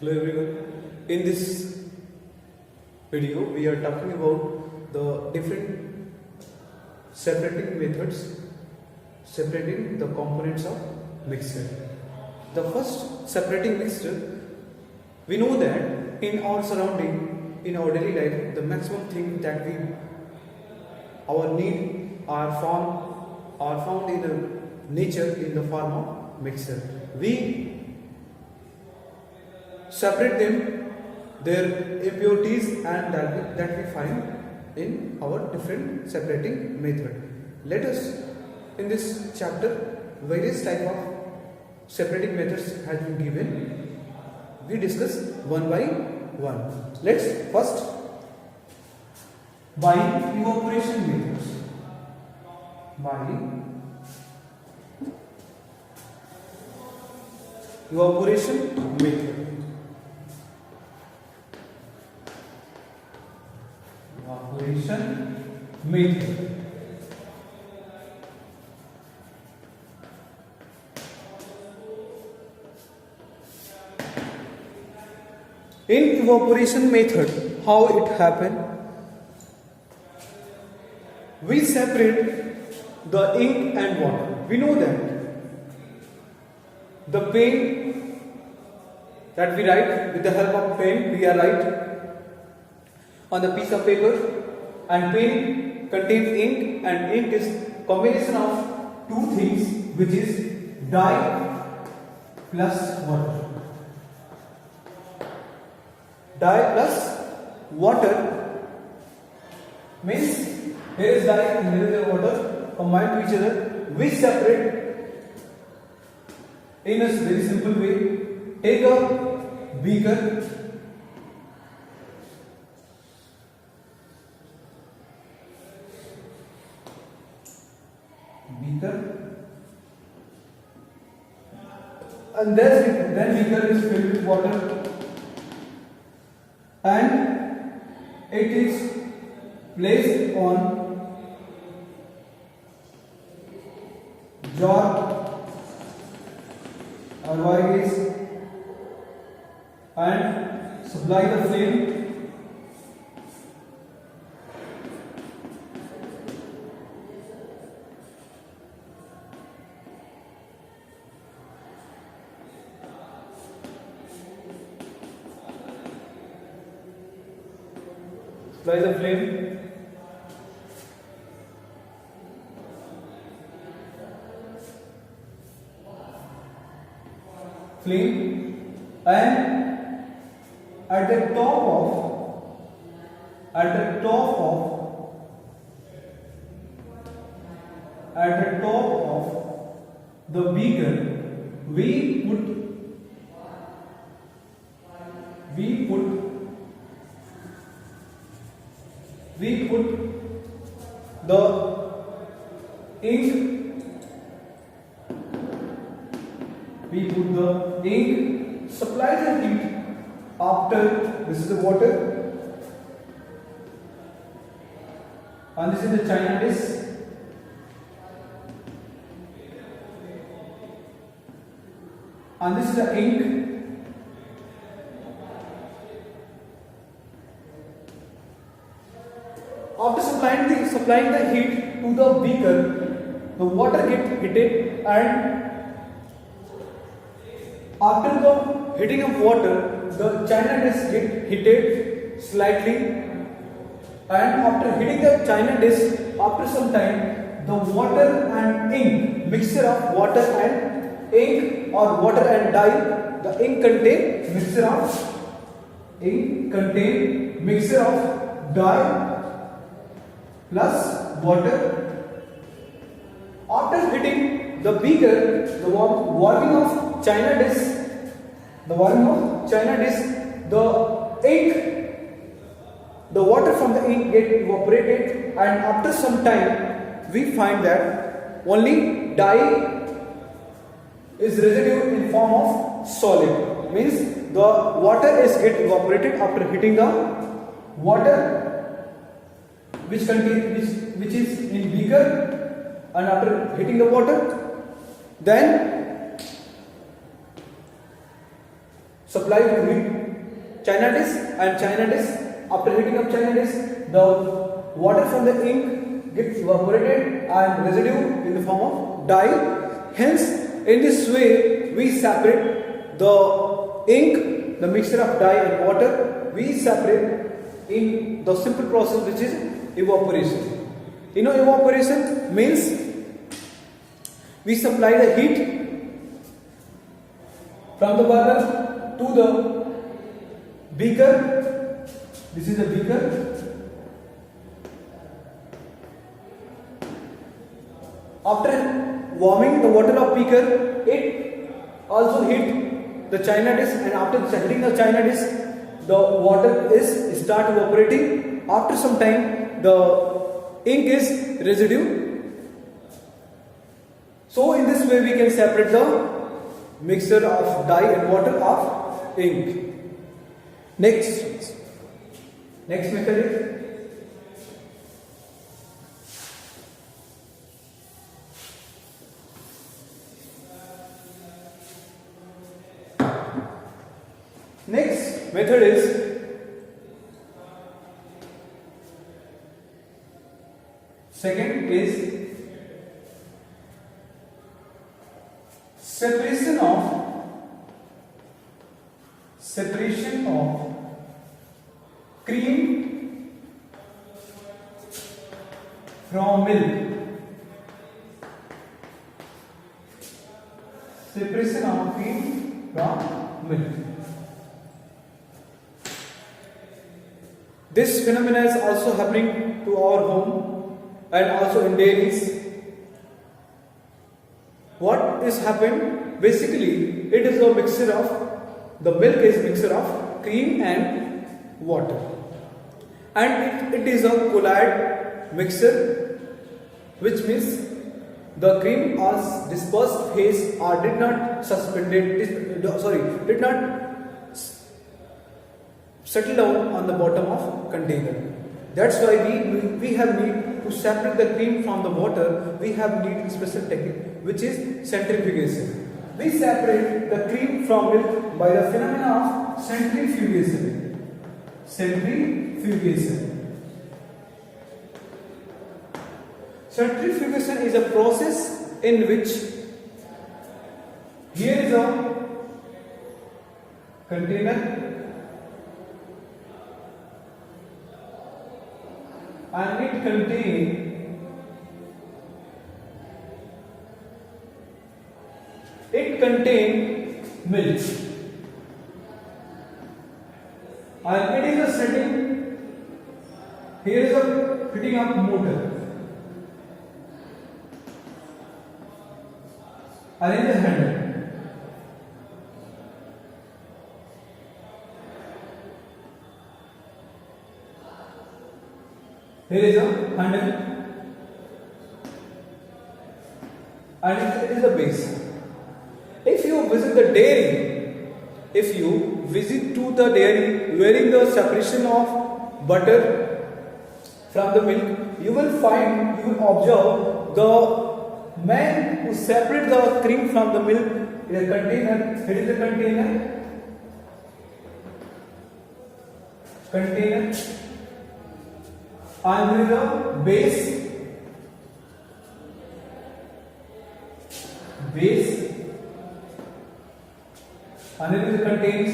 Hello everyone. In this video, we are talking about the different separating methods, separating the components of mixture. The first separating mixture, we know that in our surrounding, in our daily life, the maximum thing that our need are found in the nature in the form of mixture. We separate them, their impurities and that we find in our different separating method. Let us, in this chapter, various type of separating methods has been given. We discuss one by one. Let's first by evaporation methods. By evaporation method. Evaporation method. In evaporation method, how it happen? We separate the ink and water. We know that the pen that we write with the help of pen, we are write on the piece of paper, and pen contains ink, and ink is combination of two things, which is dye plus water. Dye plus water means here is dye and here is water combined to each other. We separate in a very simple way. Take a beaker, and then beaker is filled with water, and it is placed on jar or vase and supply the flame. Supply the flame. And at the top of the beaker, we put the ink. Supply the heat. After, this is the water, and this is the china dish, and this is the ink. After supplying the heat to the beaker, the water gets heated, and after the heating of water, the china dish gets heated slightly, and after heating the china dish, after some time, the water and ink, mixture of water and ink or water and dye, the ink contain mixture of dye plus water. After heating the beaker, the warming of china dish, the ink, the water from the ink get evaporated, and after some time we find that only dye is residue in form of solid. Means the water is get evaporated after heating the water which is in beaker, and after heating the water, then supply to heat China dish, and China dish, after heating up China dish, the water from the ink gets evaporated and residue in the form of dye. Hence, in this way, we separate the ink, the mixture of dye and water, we separate in the simple process which is evaporation. You know, evaporation means we supply the heat from the burner to the beaker. This is a beaker. After warming the water of beaker, it also heat the China dish, and after heating the China dish, the water is start evaporating. After some time, the ink is residue. So in this way we can separate the mixture of dye and water of ink. Next method is second is separation of cream from milk. Separation of cream from milk. This phenomena is also happening to our home and also in dailies. What is happened? Basically, it is a mixture of, the milk is mixture of cream and water, and it is a colloid mixture, which means the cream was dispersed phase or did not settle down on the bottom of container. That's why we have need to separate the cream from the water. We have need special technique which is centrifugation. We separate the cream from milk by the phenomena of centrifugation. Centrifugation is a process in which here is a container and it contains milk, and it is a setting. Here is a fitting up motor, and in the handle. Here is a handle, and it is a base. If you visit the dairy, wearing the separation of butter from the milk, you will observe the man who separate the cream from the milk in a container. Here is a container, and here is a base, and it contains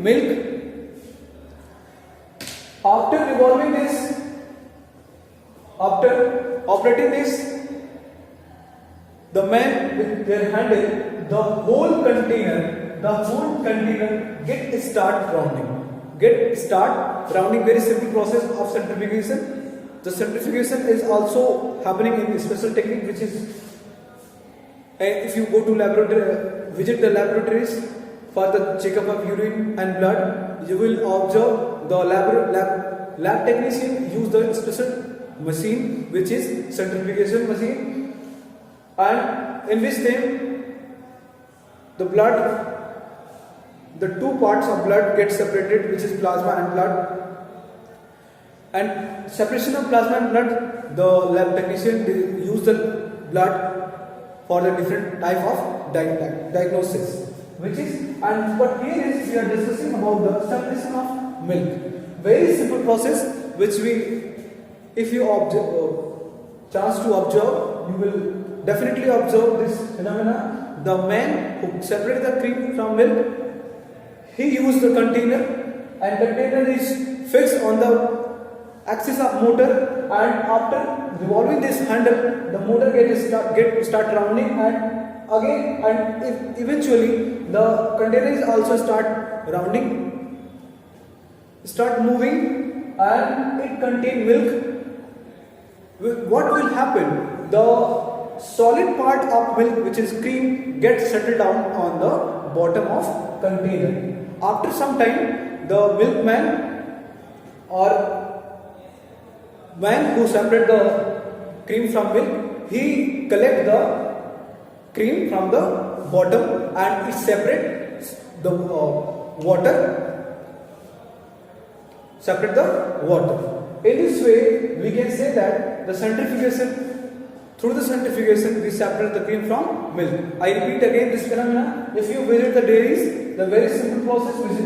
milk. After revolving this, after operating this, the man with their handle, the whole container get start rounding. Very simple process of centrifugation. The centrifugation is also happening in a special technique, which is if you go to visit the laboratories for the checkup of urine and blood, you will observe the lab technician use the special machine, which is centrifugation machine, and in which time the two parts of blood get separated, which is plasma and blood. And separation of plasma and blood the lab technician use the blood for the different type of diagnosis, which is, and but here is we are discussing about the separation of milk. Very simple process which we, if you chance to observe, you will definitely observe this phenomena. The man who separated the cream from milk, he used the container, and container is fixed on the axis of motor, and after revolving this handle, the motor start rounding, and again, and eventually the container is also start rounding, start moving, and it contain milk. What will happen? The solid part of milk, which is cream, gets settled down on the bottom of container. After some time, the milkman or man who separate the cream from milk, he collect the cream from the bottom and he separates the water. Separate the water. In this way, we can say that the centrifugation, through the centrifugation, we separate the cream from milk. I repeat again this phenomena. If you visit the dairies, the very simple process is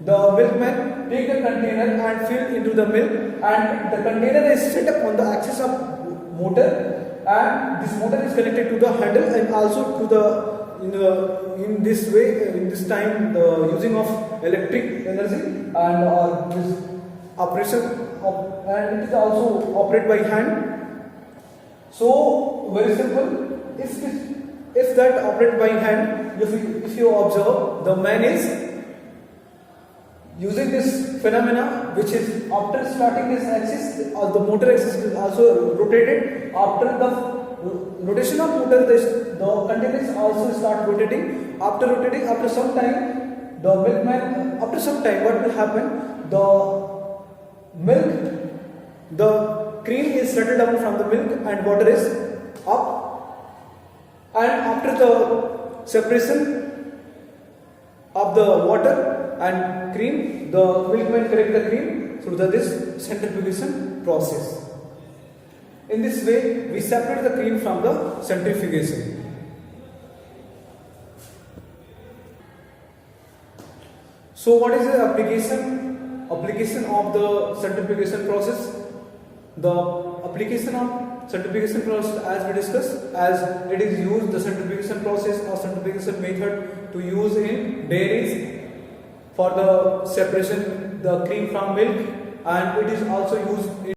the milkman take the container and fill into the milk, and the container is set up on the axis of motor, and this motor is connected to the handle and also to the in this way, in this time, the using of electric energy and this operation of, and it is also operated by hand. So very simple. If that operated by hand, if you observe, the man is using this phenomena, which is after starting this axis, the motor axis is also rotated. After the rotation of motor, the containers also start rotating. After rotating, after some time, the milkman, after some time, what will happen? The milk, the cream is settled down from the milk and water is up. And after the separation of the water and cream, the milkman correct the cream through this centrifugation process. In this way, we separate the cream from the centrifugation. So, what is the application of the centrifugation process? The application of centrifugation process, as we discussed, as it is used, the centrifugation process or centrifugation method to use in dairies for the separation the cream from milk, and it is also used in